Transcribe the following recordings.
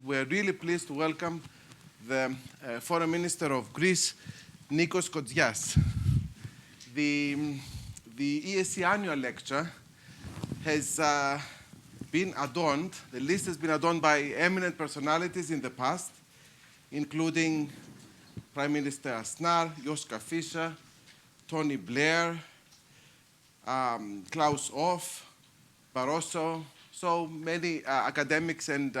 We're really pleased to welcome the Foreign Minister of Greece, Nikos Kotzias. The ESC annual lecture has been adorned, the list has been adorned by eminent personalities in the past, including Prime Minister Asnar, Joschka Fischer, Tony Blair, Klaus Off, Barroso, so many academics and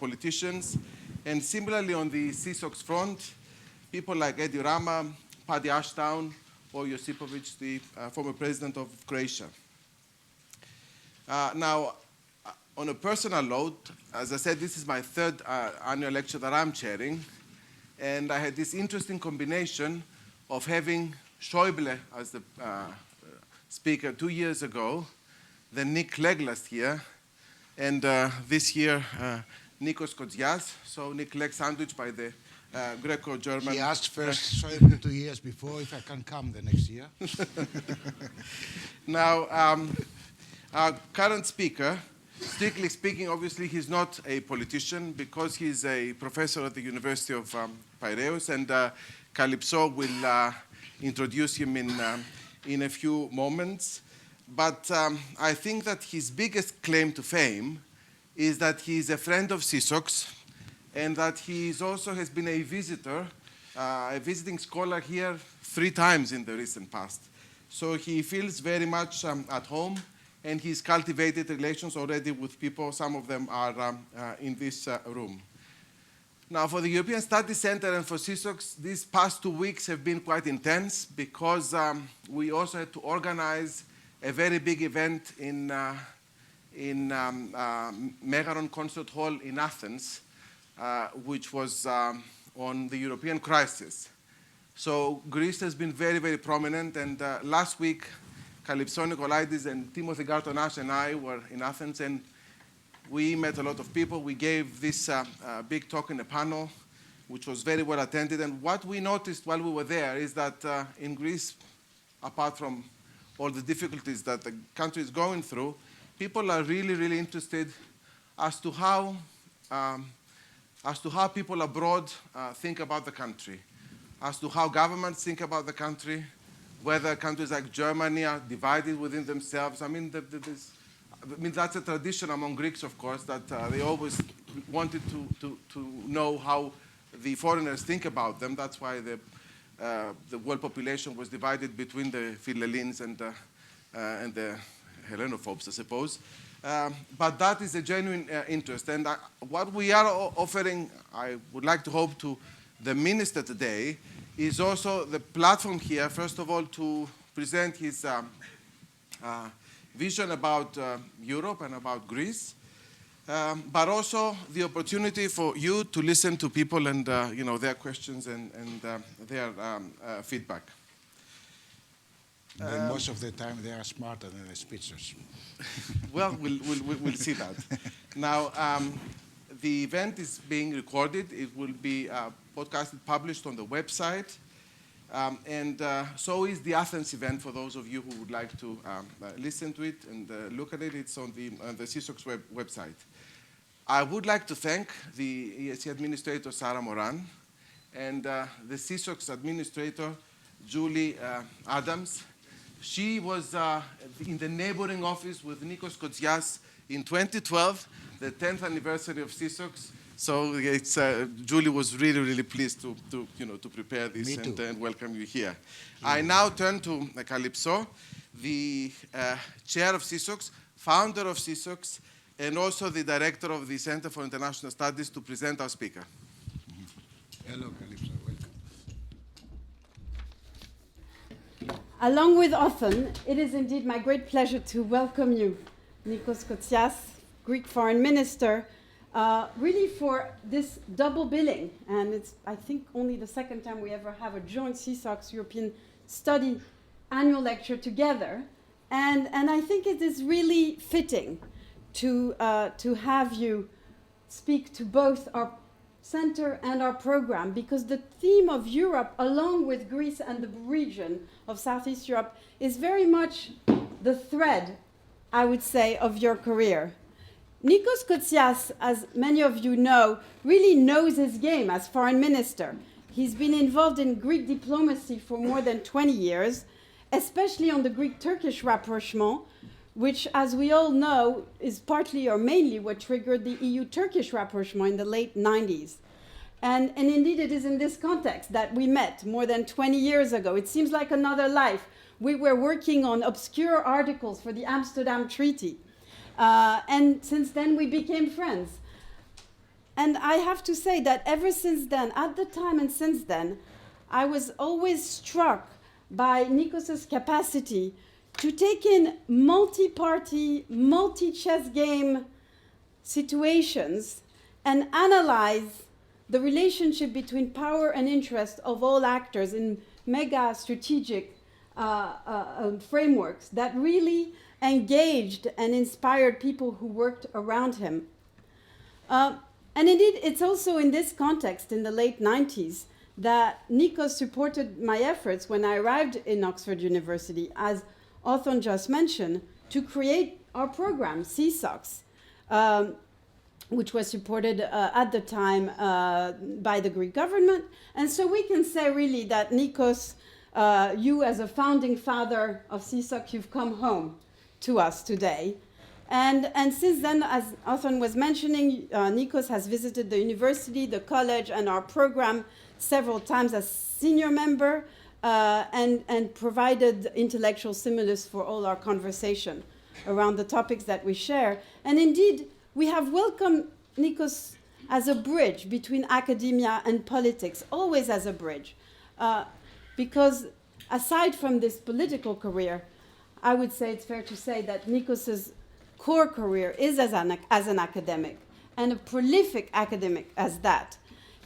politicians. And similarly on the CSOC's front, people like Edi Rama, Paddy Ashdown, or Josipovic, the former president of Croatia. Now, on a personal note, as I said, this is my third annual lecture that I'm chairing. And I had this interesting combination of having Schäuble as the speaker 2 years ago, then Nick Clegg last year, and this year, Nikos Kotzias. So Nick Clegg sandwiched by the Greco-German. He asked first, sorry, 2 years before, if I can come the next year. Now, our current speaker, strictly speaking, obviously he's not a politician because he's a professor at the University of Piraeus, and Calypso will introduce him in a few moments. But I think that his biggest claim to fame is that he's a friend of CSOC's and that he also has been a visitor, a visiting scholar here 3 times in the recent past. So he feels very much at home, and he's cultivated relations already with people. Some of them are in this room. Now, for the European Studies Center and for CSOC's, these past 2 weeks have been quite intense because we also had to organize a very big event in Megaron Concert Hall in Athens, which was on the European crisis. So Greece has been very, very prominent, and last week, Calypso Nikolaidis and Timothy Gartonash and I were in Athens, and we met a lot of people. We gave this big talk in a panel, which was very well attended. And what we noticed while we were there is that in Greece, apart from all the difficulties that the country is going through, people are really, really interested as to how people abroad think about the country, as to how governments think about the country, whether countries like Germany are divided within themselves. I mean, that's a tradition among Greeks, of course, that they always wanted to know how the foreigners think about them. That's why the world population was divided between the Philhellenes and the Hellenophobes, I suppose. But that is a genuine interest. And what we are offering, I would like to hope, to the minister today is also the platform here, first of all, to present his vision about Europe and about Greece, but also the opportunity for you to listen to people and their questions and their feedback. And most of the time they are smarter than the speeches. Well, we'll see that. Now, the event is being recorded. It will be podcasted, published on the website. And so is the Athens event for those of you who would like to listen to it and look at it. It's on the CSOC's website. I would like to thank the ESC administrator, Sarah Moran, and the CSOC's administrator, Julie Adams. She was in the neighboring office with Nikos Kotzias in 2012, the 10th anniversary of CSOC's. So it's, Julie was really, really pleased to prepare this and welcome you here. I now turn to Calypso, the chair of CSOC's, founder of CSOC's, and also the director of the Center for International Studies, to present our speaker. Hello, Calypso. Welcome. Along with Othon, it is indeed my great pleasure to welcome you, Nikos Kotzias, Greek Foreign Minister, really for this double billing. And it's, I think, only the second time we ever have a joint CSOC's European Study annual lecture together. And I think it is really fitting to have you speak to both our center and our program, because the theme of Europe, along with Greece and the region of Southeast Europe, is very much the thread, I would say, of your career. Nikos Kotzias, as many of you know, really knows his game as foreign minister. He's been involved in Greek diplomacy for more than 20 years, especially on the Greek-Turkish rapprochement, which, as we all know, is partly or mainly what triggered the EU-Turkish rapprochement in the late 90s. And indeed, it is in this context that we met more than 20 years ago. It seems like another life. We were working on obscure articles for the Amsterdam Treaty. And since then, we became friends. And I have to say that ever since then, at the time and since then, I was always struck by Nikos's capacity to take in multi-party, multi-chess game situations and analyze the relationship between power and interest of all actors in mega strategic frameworks that really engaged and inspired people who worked around him. And indeed, it's also in this context, in the late 90s, that Nikos supported my efforts when I arrived in Oxford University, as Othon just mentioned, to create our program, CSOX, which was supported at the time by the Greek government. And so we can say really that Nikos, you as a founding father of CSOX, you've come home to us today. And since then, as Othon was mentioning, Nikos has visited the university, the college, and our program several times as senior member and provided intellectual stimulus for all our conversation around the topics that we share. And indeed, we have welcomed Nikos as a bridge between academia and politics, always as a bridge. Because aside from this political career, I would say it's fair to say that Nikos's core career is as an academic, and a prolific academic as that.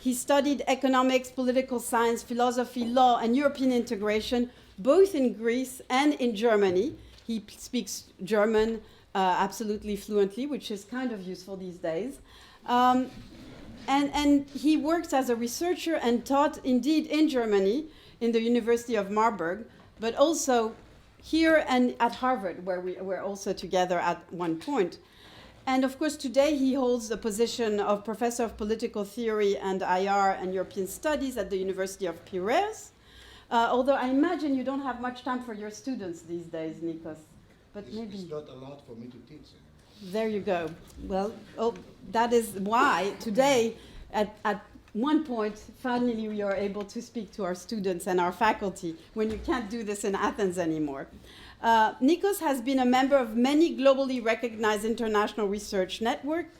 He studied economics, political science, philosophy, law, and European integration, both in Greece and in Germany. He speaks German absolutely fluently, which is kind of useful these days. And he worked as a researcher and taught, indeed, in Germany, in the University of Marburg, but also here and at Harvard, where we were also together at one point. And of course, today he holds the position of Professor of Political Theory and IR and European Studies at the University of Piraeus. Although I imagine you don't have much time for your students these days, Nikos. But maybe it's not allowed for me to teach. There you go. Well, that is why today, at one point, finally, we are able to speak to our students and our faculty when you can't do this in Athens anymore. Nikos has been a member of many globally recognized international research networks,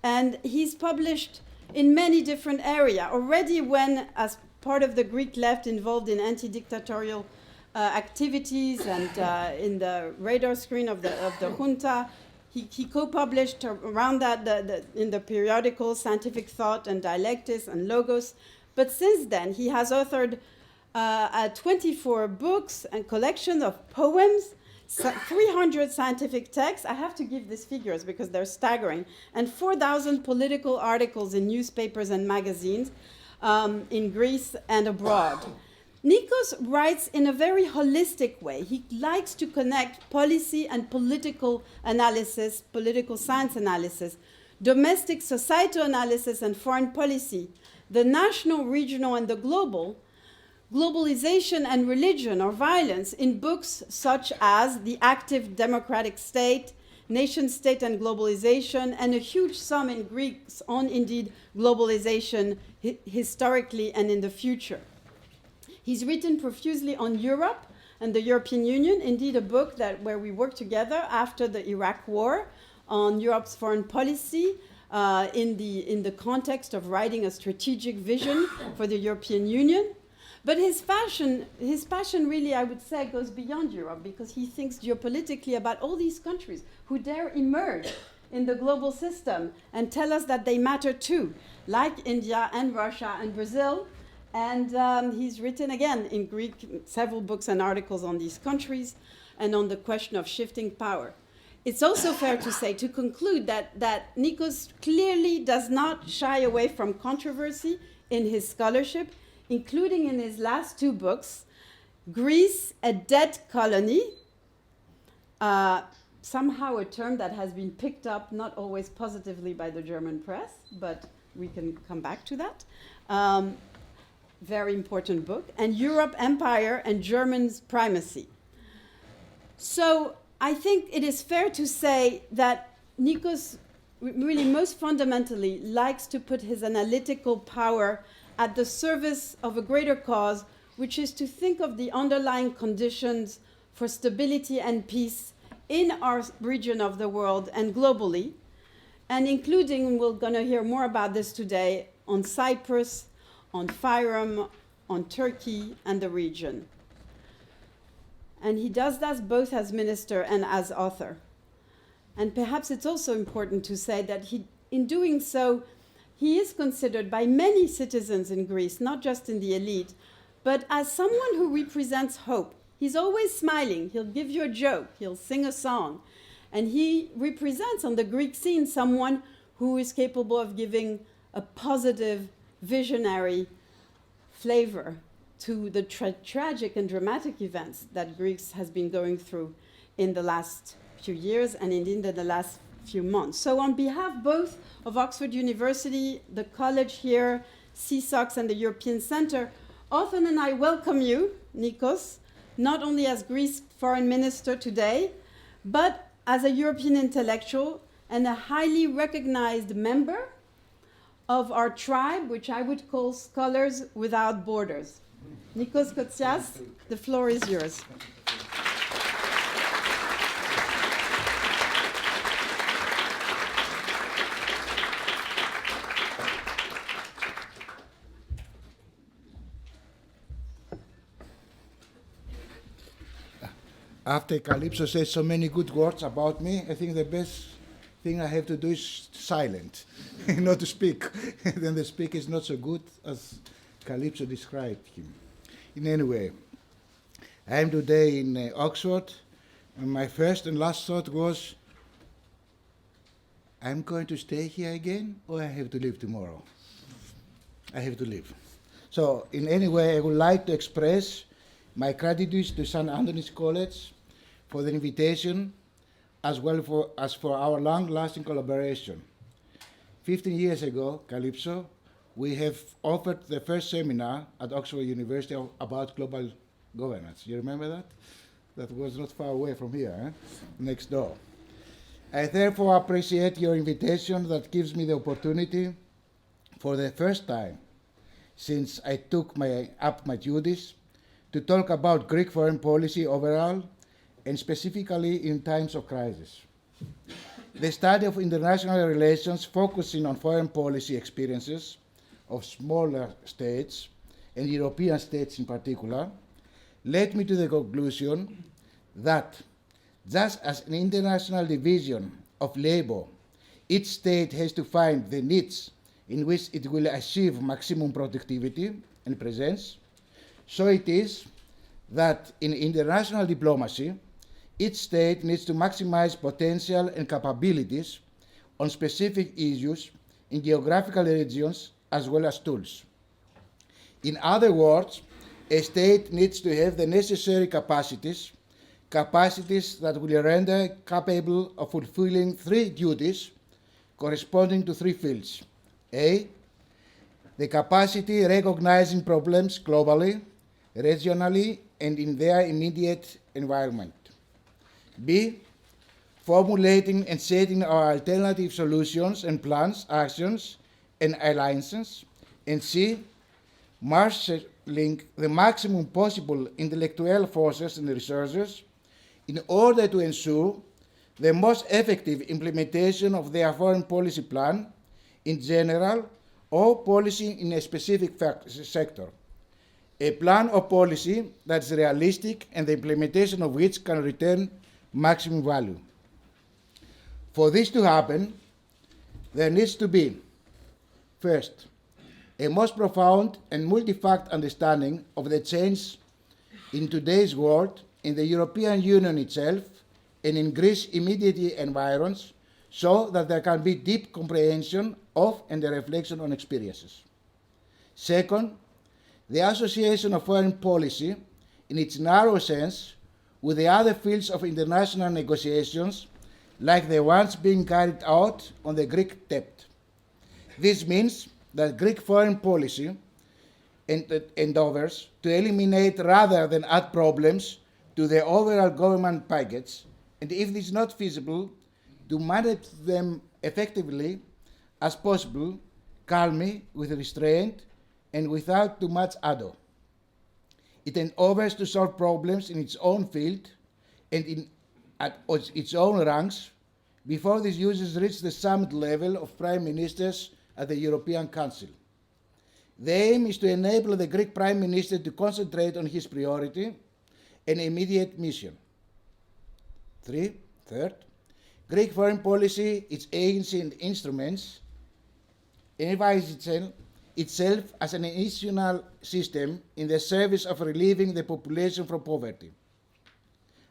and he's published in many different areas. Already when, as part of the Greek left involved in anti-dictatorial activities and in the radar screen of the junta, he co-published around that in the periodical Scientific Thought and Dialectics and Logos. But since then, he has authored 24 books and collections of poems, 300 scientific texts. I have to give these figures because they're staggering, and 4,000 political articles in newspapers and magazines in Greece and abroad. Nikos writes in a very holistic way. He likes to connect policy and political analysis, political science analysis, domestic societal analysis and foreign policy, the national, regional, and the global, globalization and religion or violence in books such as The Active Democratic State, Nation State and Globalization, and a huge sum in Greeks on, indeed, globalization historically and in the future. He's written profusely on Europe and the European Union, indeed a book where we worked together after the Iraq War on Europe's foreign policy in the context of writing a strategic vision for the European Union. But his passion really, I would say, goes beyond Europe, because he thinks geopolitically about all these countries who dare emerge in the global system and tell us that they matter too, like India and Russia and Brazil. And he's written, again, in Greek, several books and articles on these countries and on the question of shifting power. It's also fair to say, to conclude, that Nikos clearly does not shy away from controversy in his scholarship, including in his last two books, Greece, a Dead Colony, somehow a term that has been picked up not always positively by the German press, but we can come back to that. Very important book. And Europe, Empire and German's Primacy. So I think it is fair to say that Nikos really most fundamentally likes to put his analytical power at the service of a greater cause, which is to think of the underlying conditions for stability and peace in our region of the world and globally, and including, we're going to hear more about this today, on Cyprus, on Fyrom, on Turkey and the region. And he does that both as minister and as author. And perhaps it's also important to say that in doing so, he is considered by many citizens in Greece, not just in the elite, but as someone who represents hope. He's always smiling. He'll give you a joke. He'll sing a song. And he represents on the Greek scene someone who is capable of giving a positive, visionary flavor to the tragic and dramatic events that Greece has been going through in the last few years and indeed in the last few months. So on behalf both of Oxford University, the college here, CSOX and the European Centre, Othon and I welcome you, Nikos, not only as Greece foreign minister today, but as a European intellectual and a highly recognized member of our tribe, which I would call Scholars Without Borders. Nikos Kotzias, the floor is yours. After Calypso says so many good words about me, I think the best thing I have to do is silent, not to speak. Then the speaker is not so good as Calypso described him. In any way, I am today in Oxford, and my first and last thought was, I'm going to stay here again, or I have to leave tomorrow? I have to leave. So, in any way, I would like to express my gratitude to St. Anthony's College for the invitation, as well as for our long-lasting collaboration. 15 years ago, Calypso, we have offered the first seminar at Oxford University about global governance. You remember that? That was not far away from here, next door. I therefore appreciate your invitation that gives me the opportunity, for the first time since I took up my duties, to talk about Greek foreign policy overall, and specifically in times of crisis. The study of international relations focusing on foreign policy experiences of smaller states, and European states in particular, led me to the conclusion that just as an international division of labor, each state has to find the niche in which it will achieve maximum productivity and presence, so it is that in international diplomacy, each state needs to maximize potential and capabilities on specific issues in geographical regions as well as tools. In other words, a state needs to have the necessary capacities that will render capable of fulfilling three duties corresponding to three fields. A, the capacity recognizing problems globally, regionally, and in their immediate environment. B, formulating and setting our alternative solutions and plans, actions, and alliances. And C, marshalling the maximum possible intellectual forces and resources in order to ensure the most effective implementation of their foreign policy plan in general or policy in a specific sector. A plan or policy that is realistic and the implementation of which can return maximum value. For this to happen, there needs to be, first, a most profound and multi-fact understanding of the change in today's world, in the European Union itself, and in Greece's immediate environs, so that there can be deep comprehension of and a reflection on experiences. Second, the association of foreign policy, in its narrow sense, with the other fields of international negotiations like the ones being carried out on the Greek debt. This means that Greek foreign policy endeavors to eliminate rather than add problems to the overall government package, and if it is not feasible, to manage them effectively as possible, calmly, with restraint, and without too much ado. It endeavors to solve problems in its own field and at its own ranks before these users reach the summit level of prime ministers at the European Council. The aim is to enable the Greek Prime Minister to concentrate on his priority and immediate mission. Third, Greek foreign policy, its agency and instruments, envisions itself as an institutional system in the service of relieving the population from poverty,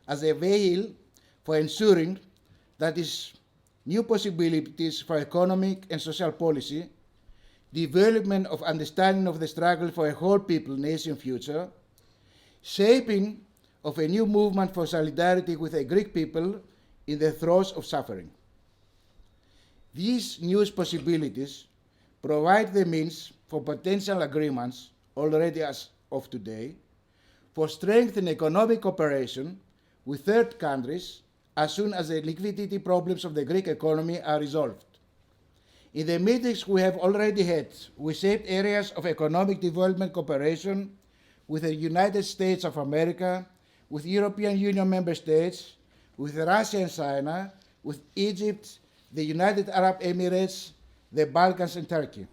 as a veil for ensuring that its new possibilities for economic and social policy, development of understanding of the struggle for a whole people nation future, shaping of a new movement for solidarity with the Greek people in the throes of suffering. These new possibilities provide the means for potential agreements already as of today for strengthened economic cooperation with third countries as soon as the liquidity problems of the Greek economy are resolved. In the meetings we have already had, we shaped areas of economic development cooperation with the United States of America, with European Union member states, with Russia and China, with Egypt, the United Arab Emirates, the Balkans and Turkey.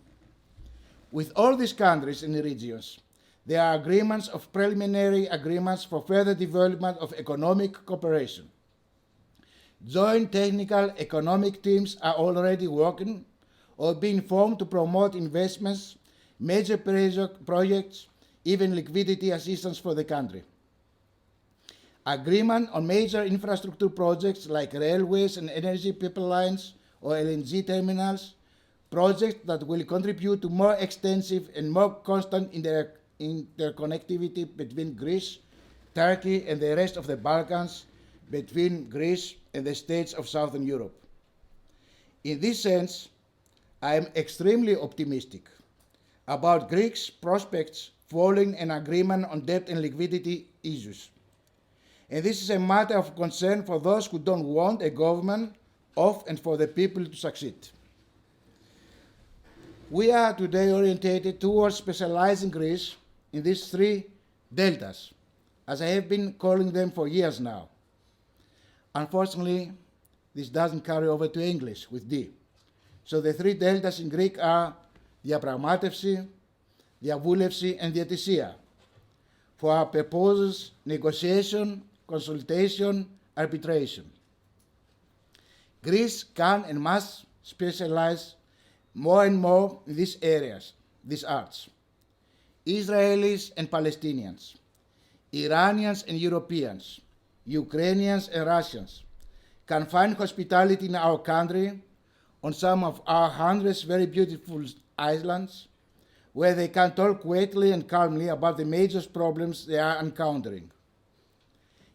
With all these countries and regions, there are agreements of preliminary agreements for further development of economic cooperation. Joint technical economic teams are already working or being formed to promote investments, major projects, even liquidity assistance for the country. Agreement on major infrastructure projects like railways and energy pipelines or LNG terminals, projects that will contribute to more extensive and more constant interconnectivity between Greece, Turkey, and the rest of the Balkans, between Greece and the states of Southern Europe. In this sense, I am extremely optimistic about Greece's prospects following an agreement on debt and liquidity issues. And this is a matter of concern for those who don't want a government of and for the people to succeed. We are today orientated towards specializing Greece in these three deltas, as I have been calling them for years now. Unfortunately, this doesn't carry over to English with D. So the three deltas in Greek are διαπραγμάτευση, διαβούλευση, and διαιτησία. For our purposes, negotiation, consultation, arbitration. Greece can and must specialize more and more in these areas, these arts. Israelis and Palestinians, Iranians and Europeans, Ukrainians and Russians can find hospitality in our country on some of our hundreds very beautiful islands where they can talk quietly and calmly about the major problems they are encountering.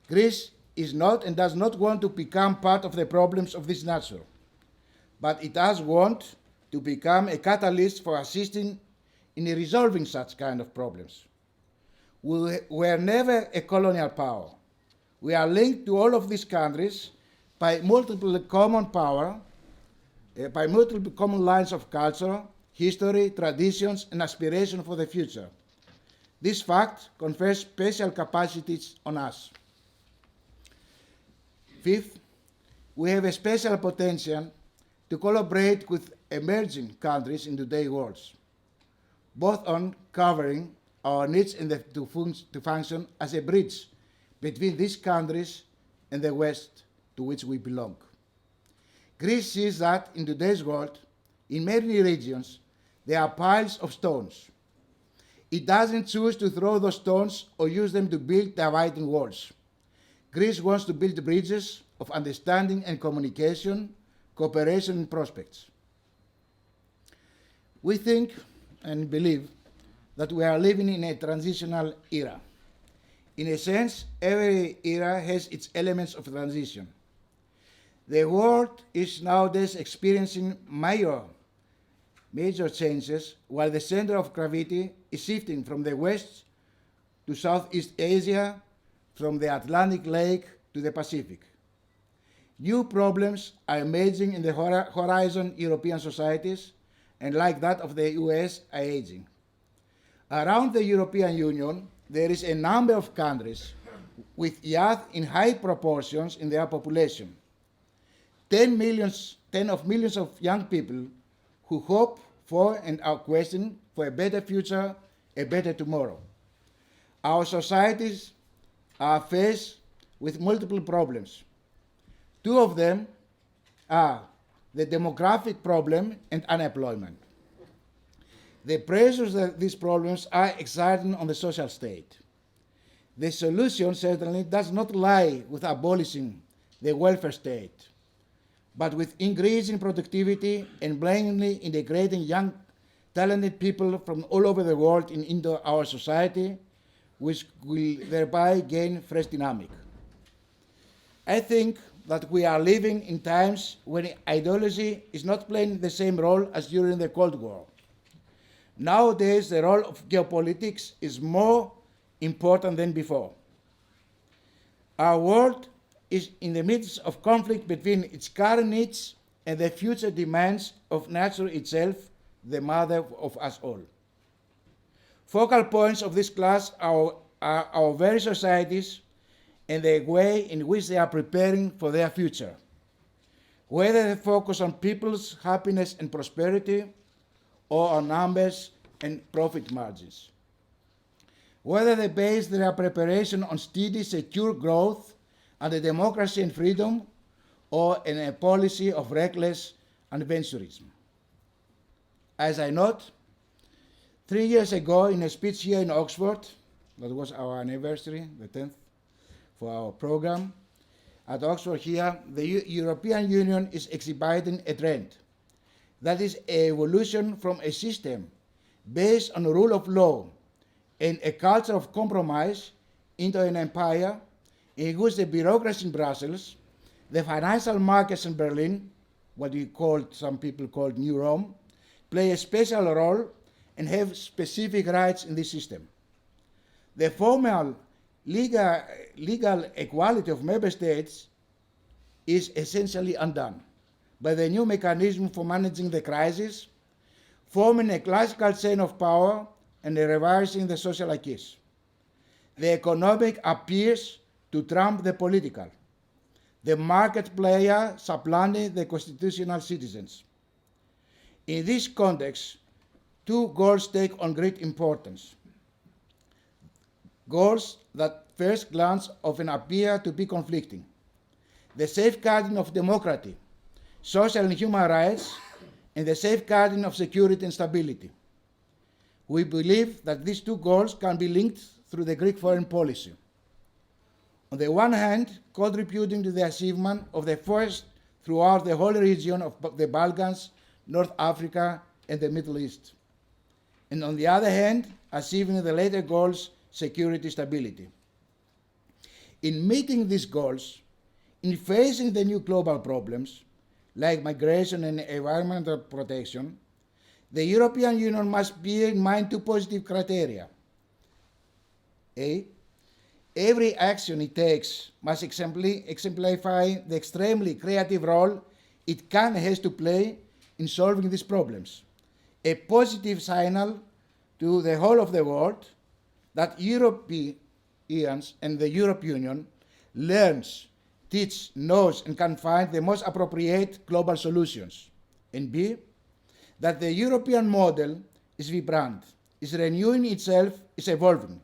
Greece is not and does not want to become part of the problems of this nature, but it does want to become a catalyst for assisting in resolving such kind of problems. We were never a colonial power. We are linked to all of these countries by multiple common lines of culture, history, traditions, and aspiration for the future. This fact confers special capacities on us. Fifth, we have a special potential to collaborate with emerging countries in today's world, both on covering our needs and to function as a bridge between these countries and the West to which we belong. Greece sees that in today's world, in many regions, there are piles of stones. It doesn't choose to throw those stones or use them to build dividing walls. Greece wants to build bridges of understanding and communication, cooperation and prospects. We think and believe that we are living in a transitional era. In a sense, every era has its elements of transition. The world is nowadays experiencing major changes, while the center of gravity is shifting from the West to Southeast Asia, from the Atlantic Lake to the Pacific. New problems are emerging in the horizon European societies, and like that of the US, are aging. Around the European Union, there is a number of countries with youth in high proportions in their population. 10 of millions of young people who hope for and are questioning for a better future, a better tomorrow. Our societies are faced with multiple problems. Two of them are the demographic problem and unemployment. The pressures that these problems are exerting on the social state. The solution certainly does not lie with abolishing the welfare state, but with increasing productivity and blindly integrating young, talented people from all over the world into our society, which will thereby gain fresh dynamic. I think that we are living in times when ideology is not playing the same role as during the Cold War. Nowadays, the role of geopolitics is more important than before. Our world is in the midst of conflict between its current needs and the future demands of nature itself, the mother of us all. Focal points of this class are our very societies and the way in which they are preparing for their future. Whether they focus on people's happiness and prosperity or on numbers and profit margins. Whether they base their preparation on steady, secure growth under democracy and freedom or in a policy of reckless adventurism. As I note, 3 years ago in a speech here in Oxford, that was our anniversary, the 10th, for our program. At Oxford here, the European Union is exhibiting a trend. That is an evolution from a system based on the rule of law and a culture of compromise into an empire in which the bureaucracy in Brussels, the financial markets in Berlin, what some people call New Rome, play a special role and have specific rights in this system. The formal legal equality of member states is essentially undone by the new mechanism for managing the crisis, forming a classical chain of power and reversing the social acquis. The economic appears to trump the political, the market player supplanting the constitutional citizens. In this context, two goals take on great importance. Goals that first glance often appear to be conflicting. The safeguarding of democracy, social and human rights, and the safeguarding of security and stability. We believe that these two goals can be linked through the Greek foreign policy. On the one hand, contributing to the achievement of the first throughout the whole region of the Balkans, North Africa, and the Middle East. And on the other hand, achieving the later goals, security, stability. In meeting these goals, in facing the new global problems, like migration and environmental protection, the European Union must bear in mind two positive criteria. A, every action it takes must exemplify the extremely creative role it can and has to play in solving these problems. A positive signal to the whole of the world that Europeans and the European Union learns, teach, knows, and can find the most appropriate global solutions. And B, that the European model is vibrant, is renewing itself, is evolving.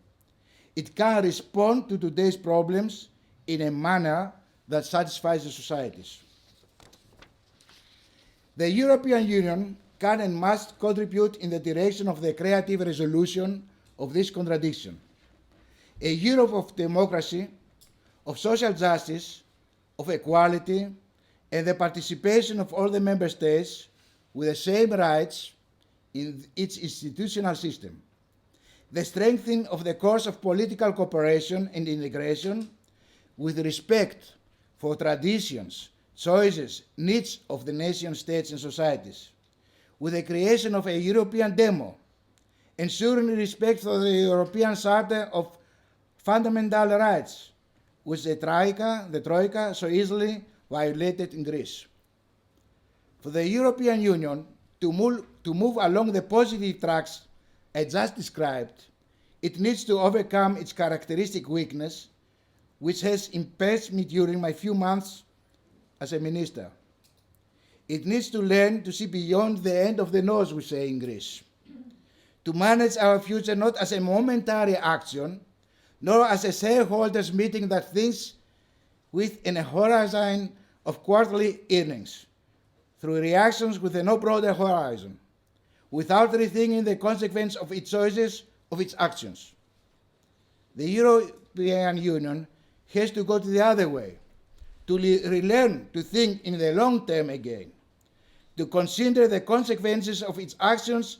It can respond to today's problems in a manner that satisfies the societies. The European Union can and must contribute in the direction of the creative resolution of this contradiction. A Europe of democracy, of social justice, of equality, and the participation of all the member states with the same rights in its institutional system. The strengthening of the course of political cooperation and integration with respect for traditions, choices, needs of the nation states and societies, with the creation of a European demo, ensuring respect for the European Charter of Fundamental Rights, which the Troika so easily violated in Greece. For the European Union to move along the positive tracks I just described, it needs to overcome its characteristic weakness, which has impaired me during my few months as a minister. It needs to learn to see beyond the end of the nose, we say in Greece, to manage our future not as a momentary action, nor as a shareholders meeting that thinks within a horizon of quarterly earnings, through reactions with a no broader horizon, without rethinking the consequence of its choices, of its actions. The European Union has to go to the other way, to relearn to think in the long term again, to consider the consequences of its actions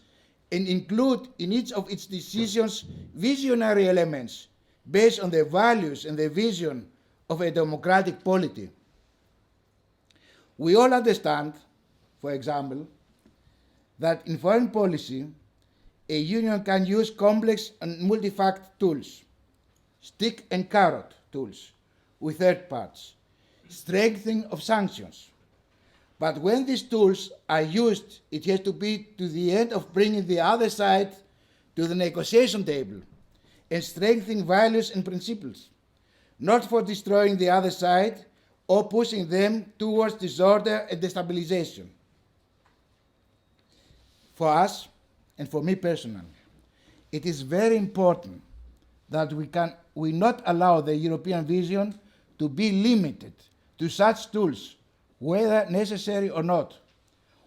and include in each of its decisions visionary elements based on the values and the vision of a democratic polity. We all understand, for example, that in foreign policy, a union can use complex and multi-fact tools, stick and carrot tools with third parts, strengthening of sanctions. But when these tools are used, it has to be to the end of bringing the other side to the negotiation table and strengthening values and principles, not for destroying the other side or pushing them towards disorder and destabilization. For us, and for me personally, it is very important that we not allow the European vision to be limited to such tools, whether necessary or not.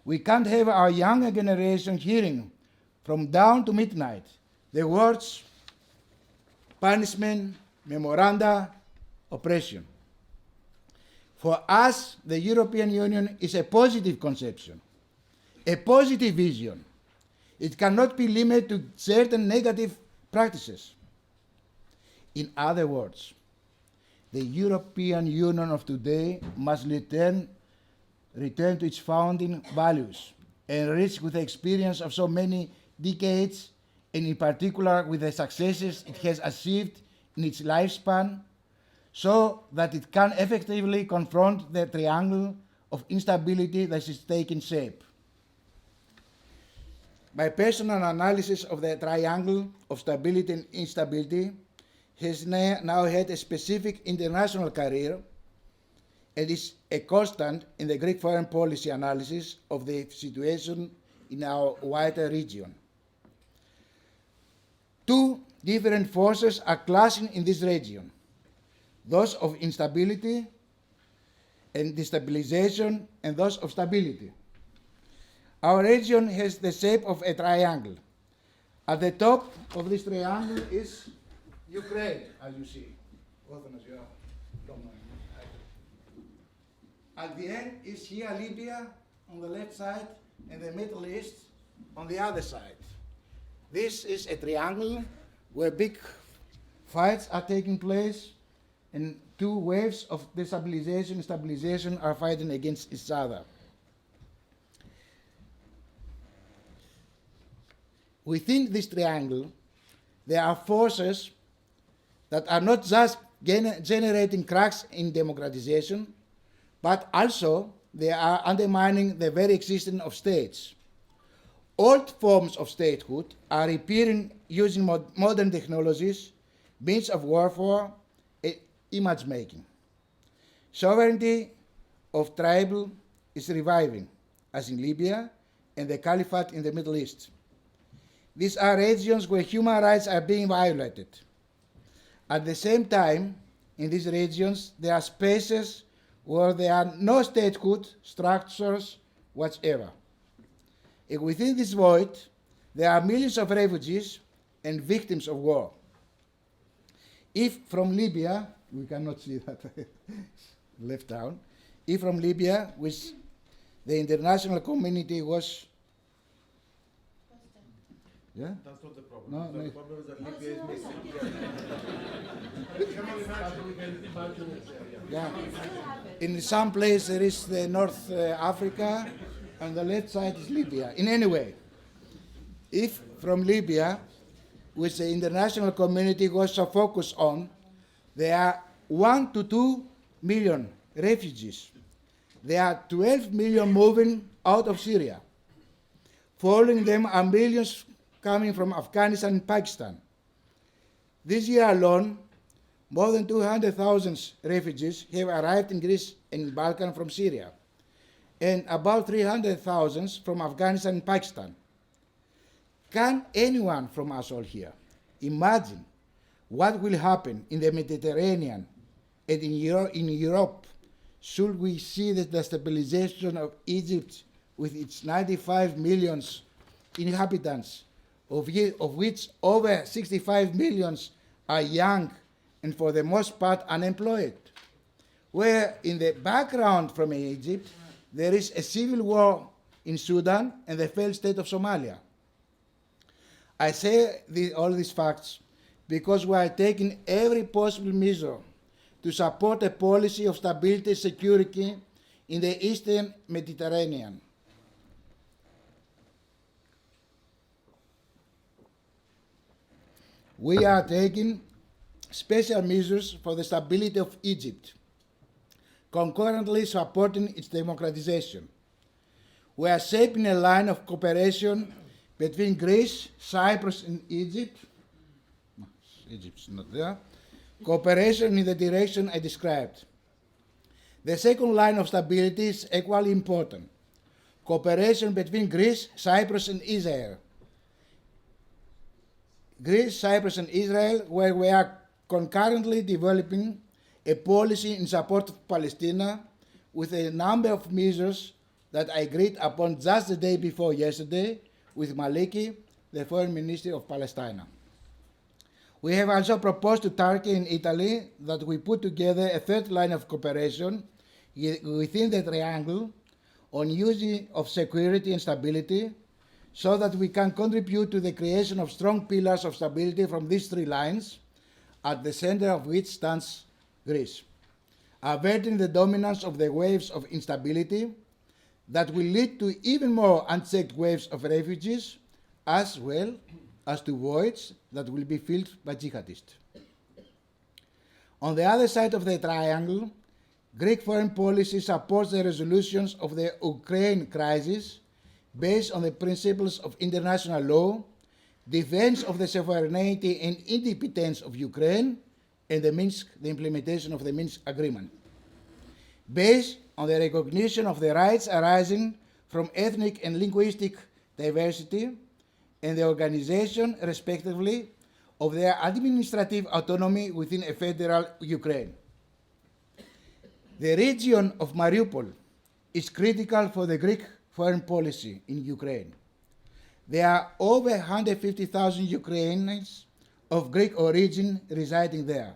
We can't have our younger generation hearing from dawn to midnight the words punishment, memoranda, oppression. For us, the European Union is a positive conception, a positive vision. It cannot be limited to certain negative practices. In other words, the European Union of today must return to its founding values, enriched with the experience of so many decades, and in particular with the successes it has achieved in its lifespan, so that it can effectively confront the triangle of instability that is taking shape. My personal analysis of the triangle of stability and instability has now had a specific international career and is a constant in the Greek foreign policy analysis of the situation in our wider region. Two different forces are clashing in this region, those of instability and destabilization and those of stability. Our region has the shape of a triangle. At the top of this triangle is Ukraine, as you see. At the end is here Libya on the left side and the Middle East on the other side. This is a triangle where big fights are taking place and two waves of destabilization and stabilization are fighting against each other. Within this triangle, there are forces that are not just generating cracks in democratization, but also they are undermining the very existence of states. Old forms of statehood are appearing using modern technologies, means of warfare, and image making. Sovereignty of tribal is reviving, as in Libya and the Caliphate in the Middle East. These are regions where human rights are being violated. At the same time, in these regions, there are spaces where there are no statehood structures whatsoever. And within this void, there are millions of refugees and victims of war. If from Libya, we cannot see that left down, if from Libya, which the international community was. Yeah? That's not the problem. No, The no. problem is that Libya is missing. Yeah. In some place there is the North Africa, and the left side is Libya. In any way, if from Libya, which the international community was so focused on, there are 1 to 2 million refugees. There are 12 million moving out of Syria. Following them are millions coming from Afghanistan and Pakistan. This year alone, more than 200,000 refugees have arrived in Greece and Balkan from Syria, and about 300,000 from Afghanistan and Pakistan. Can anyone from us all here imagine what will happen in the Mediterranean and in Europe should we see the destabilization of Egypt with its 95 million inhabitants, of which over 65 million are young and for the most part unemployed, where in the background from Egypt there is a civil war in Sudan and the failed state of Somalia. I say all these facts because we are taking every possible measure to support a policy of stability and security in the Eastern Mediterranean. We are taking special measures for the stability of Egypt, concurrently supporting its democratization. We are shaping a line of cooperation between Greece, Cyprus, and Egypt. Egypt's not there. Cooperation in the direction I described. The second line of stability is equally important. Cooperation between Greece, Cyprus, and Israel. Greece, Cyprus, and Israel, where we are concurrently developing a policy in support of Palestine with a number of measures that I agreed upon just the day before yesterday with Maliki, the Foreign Minister of Palestine. We have also proposed to Turkey and Italy that we put together a third line of cooperation within the triangle on issues of security and stability, so that we can contribute to the creation of strong pillars of stability from these three lines, at the center of which stands Greece, averting the dominance of the waves of instability that will lead to even more unchecked waves of refugees, as well as to voids that will be filled by jihadists. On the other side of the triangle, Greek foreign policy supports the resolutions of the Ukraine crisis based on the principles of international law, defense of the sovereignty and independence of Ukraine, and the implementation of the Minsk Agreement, based on the recognition of the rights arising from ethnic and linguistic diversity, and the organization, respectively, of their administrative autonomy within a federal Ukraine. The region of Mariupol is critical for the Greek foreign policy in Ukraine. There are over 150,000 Ukrainians of Greek origin residing there.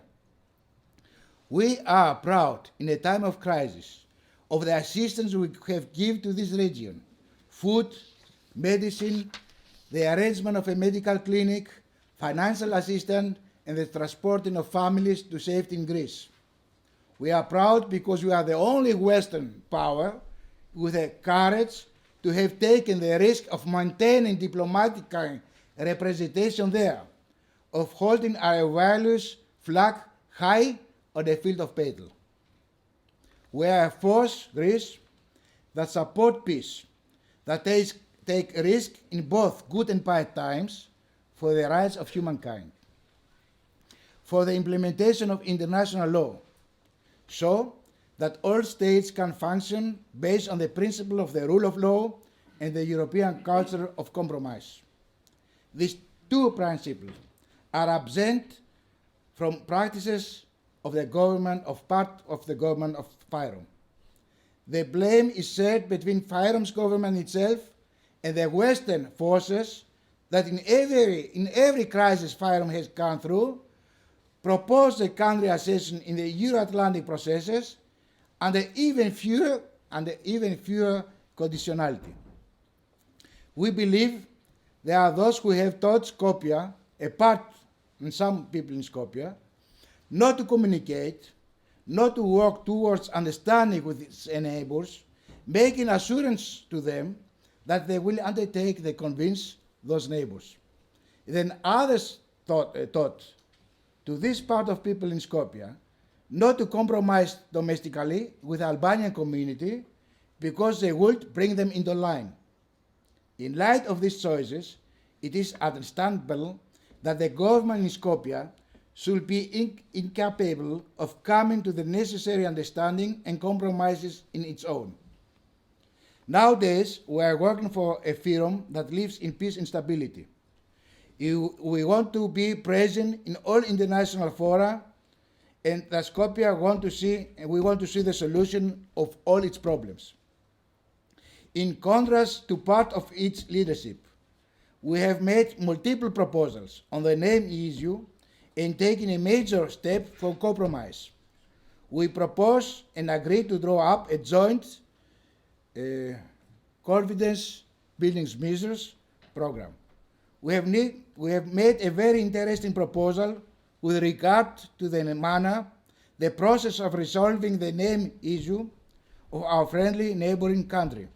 We are proud, in a time of crisis, of the assistance we have given to this region: food, medicine, the arrangement of a medical clinic, financial assistance, and the transporting of families to safety in Greece. We are proud because we are the only Western power with the courage to have taken the risk of maintaining diplomatic representation there, of holding our values flag high on the field of battle. We are a force, Greece, that support peace, that take risk in both good and bad times for the rights of humankind, for the implementation of international law, so that all states can function based on the principle of the rule of law and the European culture of compromise. These two principles are absent from practices of the government of part of the government of Fyrom. The blame is shared between Fyrom's government itself and the Western forces that in every crisis Fyrom has gone through, propose the country accession in the Euro-Atlantic processes under even fewer conditionality. We believe there are those who have taught Skopje, and some people in Skopje, not to communicate, not to work towards understanding with its neighbors, making assurance to them that they will undertake to convince those neighbors. Then others taught to this part of people in Skopje not to compromise domestically with the Albanian community because they would bring them into line. In light of these choices, it is understandable that the government in Skopje should be incapable of coming to the necessary understanding and compromises in its own. Nowadays, we are working for a Fyrom that lives in peace and stability. We want to be present in all international fora, and that Skopje we want to see the solution of all its problems. In contrast to part of its leadership, we have made multiple proposals on the name issue and taken a major step for compromise. We propose and agree to draw up a joint confidence building measures program. We have made a very interesting proposal with regard to the manner, the process of resolving the name issue of our friendly neighboring country.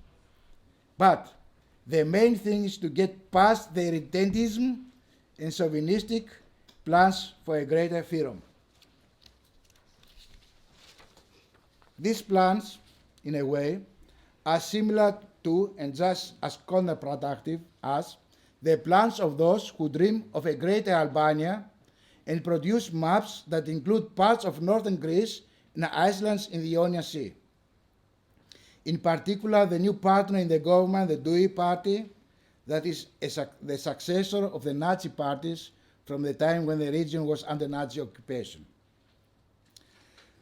But the main thing is to get past the irredentism and chauvinistic plans for a greater Fyrom. These plans, in a way, are similar to and just as counterproductive as the plans of those who dream of a greater Albania and produce maps that include parts of northern Greece and islands in the Ionian Sea. In particular, the new partner in the government, the DUI party, that is the successor of the Nazi parties from the time when the region was under Nazi occupation.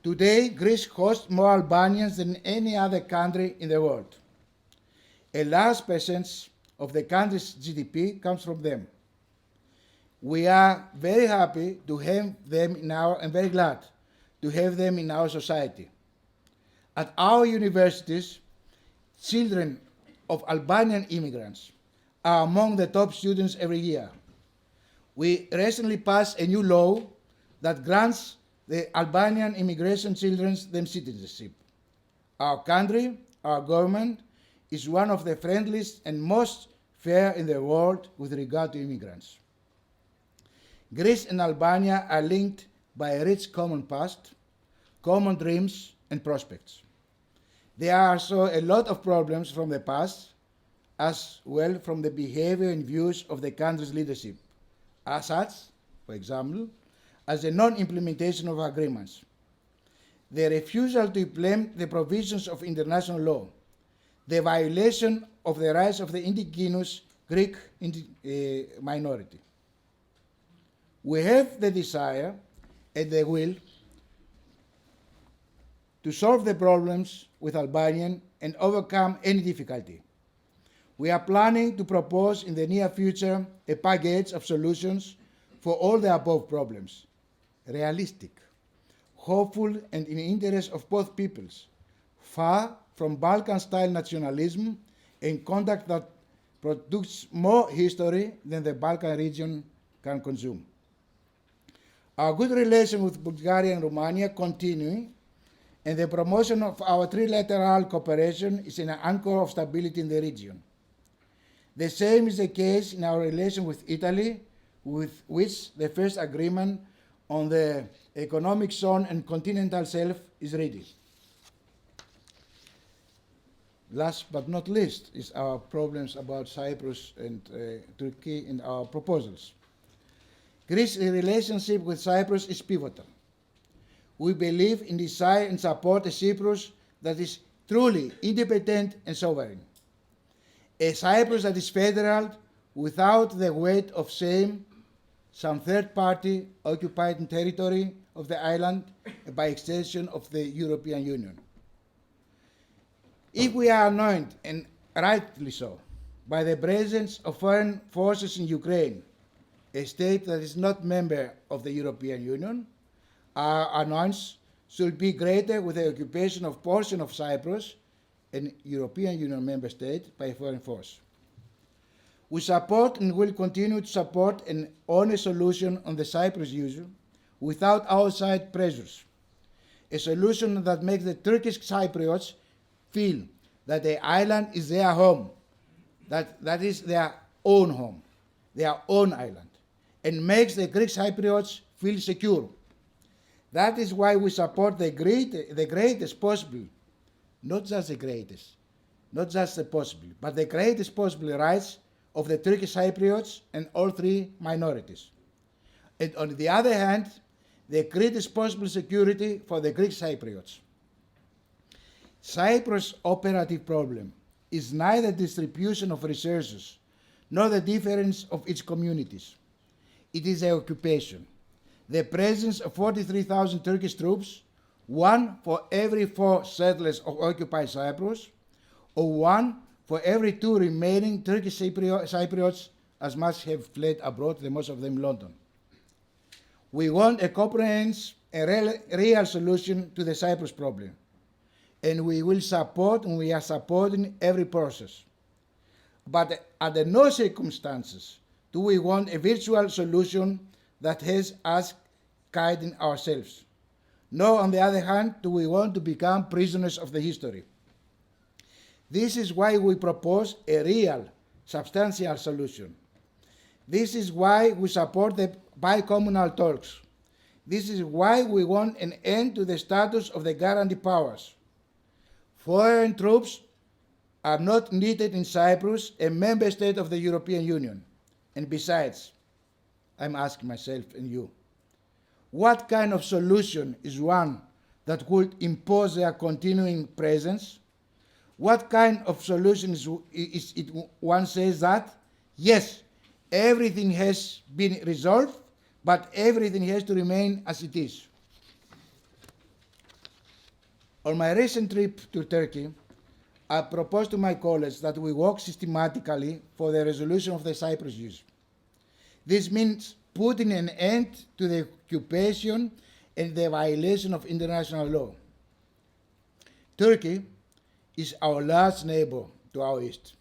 Today, Greece hosts more Albanians than any other country in the world. A large percentage of the country's GDP comes from them. We are very happy to have them and very glad to have them in our society. At our universities, children of Albanian immigrants are among the top students every year. We recently passed a new law that grants the Albanian immigration children them citizenship. Our country, our government, is one of the friendliest and most fair in the world with regard to immigrants. Greece and Albania are linked by a rich common past, common dreams and prospects. There are also a lot of problems from the past, as well from the behavior and views of the country's leadership, as such, for example, as the non-implementation of agreements, the refusal to implement the provisions of international law, the violation of the rights of the indigenous Greek minority. We have the desire and the will to solve the problems with Albania and overcome any difficulty. We are planning to propose in the near future a package of solutions for all the above problems, realistic, hopeful, and in the interest of both peoples, far from Balkan-style nationalism and conduct that produces more history than the Balkan region can consume. Our good relations with Bulgaria and Romania continue, and the promotion of our trilateral cooperation is an anchor of stability in the region. The same is the case in our relation with Italy, with which the first agreement on the economic zone and continental shelf is ready. Last but not least is our problems about Cyprus and Turkey and our proposals. Greece's relationship with Cyprus is pivotal. We believe in, desire and support a Cyprus that is truly independent and sovereign. A Cyprus that is federal without the weight of shame, some third-party occupied territory of the island, and by extension of the European Union. If we are annoyed, and rightly so, by the presence of foreign forces in Ukraine, a state that is not member of the European Union, our annoyance should be greater with the occupation of portion of Cyprus, an European Union member state, by a foreign force. We support and will continue to support an honest solution on the Cyprus issue without outside pressures. a solution that makes the Turkish Cypriots feel that the island is their home, that is their own home, their own island, and makes the Greek Cypriots feel secure. That is why we support the greatest possible, not just the greatest, not just the possible, but the greatest possible rights of the Turkish Cypriots and all three minorities. And on the other hand, the greatest possible security for the Greek Cypriots. Cyprus' operative problem is neither distribution of resources nor the difference of its communities. It is the occupation, the presence of 43,000 Turkish troops, one for every 4 settlers of occupied Cyprus, or one for every 2 remaining Turkish Cypriots, as must have fled abroad, the most of them London. We want a comprehensive and real solution to the Cyprus problem, and we will support and we are supporting every process. But under no circumstances do we want a virtual solution that has us guiding ourselves. Nor, on the other hand, do we want to become prisoners of the history. This is why we propose a real, substantial solution. This is why we support the bicommunal talks. This is why we want an end to the status of the guarantee powers. Foreign troops are not needed in Cyprus, a member state of the European Union. And besides, I'm asking myself and you, what kind of solution is one that would impose their continuing presence? What kind of solution is it one says that, yes, everything has been resolved, but everything has to remain as it is? On my recent trip to Turkey, I proposed to my colleagues that we work systematically for the resolution of the Cyprus issue. This means putting an end to the occupation and the violation of international law. Turkey is our large neighbor to our east,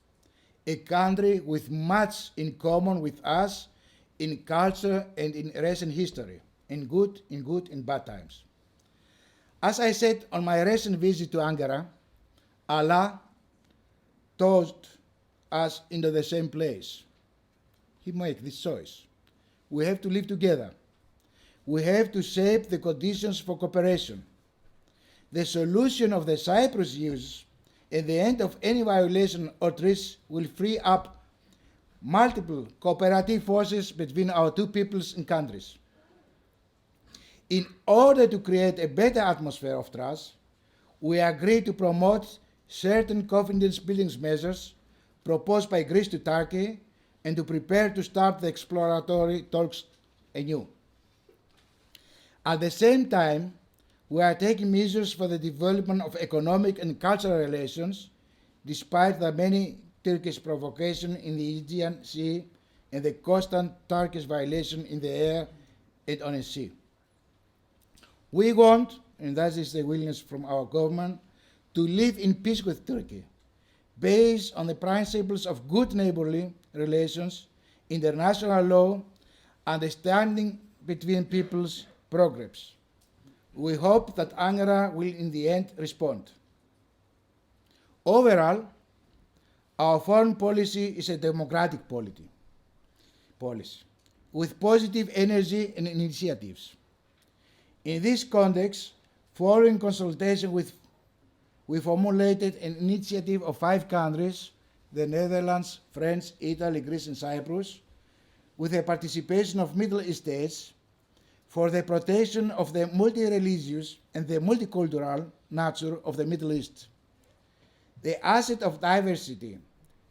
a country with much in common with us in culture and in recent history, in good and bad times. As I said on my recent visit to Ankara, Allah tossed us into the same place. He made this choice. We have to live together. We have to shape the conditions for cooperation. The solution of the Cyprus issue and the end of any violation or treaty will free up multiple cooperative forces between our two peoples and countries. In order to create a better atmosphere of trust, we agreed to promote certain confidence-building measures proposed by Greece to Turkey and to prepare to start the exploratory talks anew. At the same time, we are taking measures for the development of economic and cultural relations, despite the many Turkish provocations in the Aegean Sea and the constant Turkish violation in the air and on the sea. We want, and that is the willingness from our government, to live in peace with Turkey, based on the principles of good neighborly relations, international law, understanding between peoples, progress. We hope that Ankara will in the end respond. Overall, our foreign policy is a democratic policy with positive energy and initiatives. In this context, following consultation we formulated an initiative of 5 countries, the Netherlands, France, Italy, Greece, and Cyprus, with the participation of Middle East states, for the protection of the multi-religious and the multicultural nature of the Middle East. The asset of diversity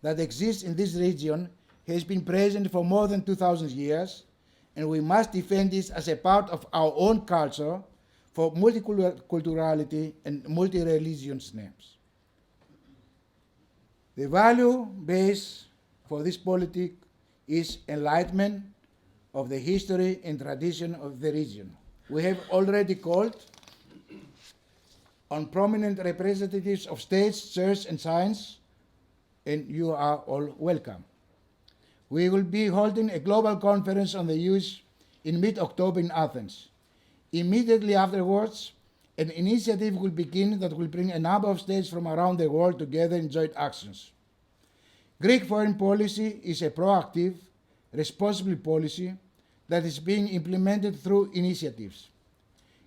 that exists in this region has been present for more than 2,000 years, and we must defend this as a part of our own culture for multiculturality and multi-religiousness. The value base for this policy is enlightenment of the history and tradition of the region. We have already called on prominent representatives of states, church, and science, and you are all welcome. We will be holding a global conference on the youth in mid-October in Athens. Immediately afterwards, An initiative will begin that will bring a number of states from around the world together in joint actions. Greek foreign policy is a proactive, responsible policy that is being implemented through initiatives.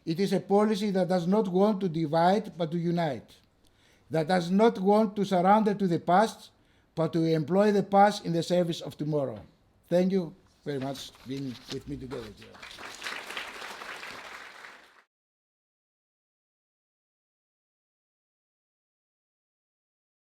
It is a policy that does not want to divide but to unite, that does not want to surrender to the past but to employ the past in the service of tomorrow. Thank you very much for being with me together here.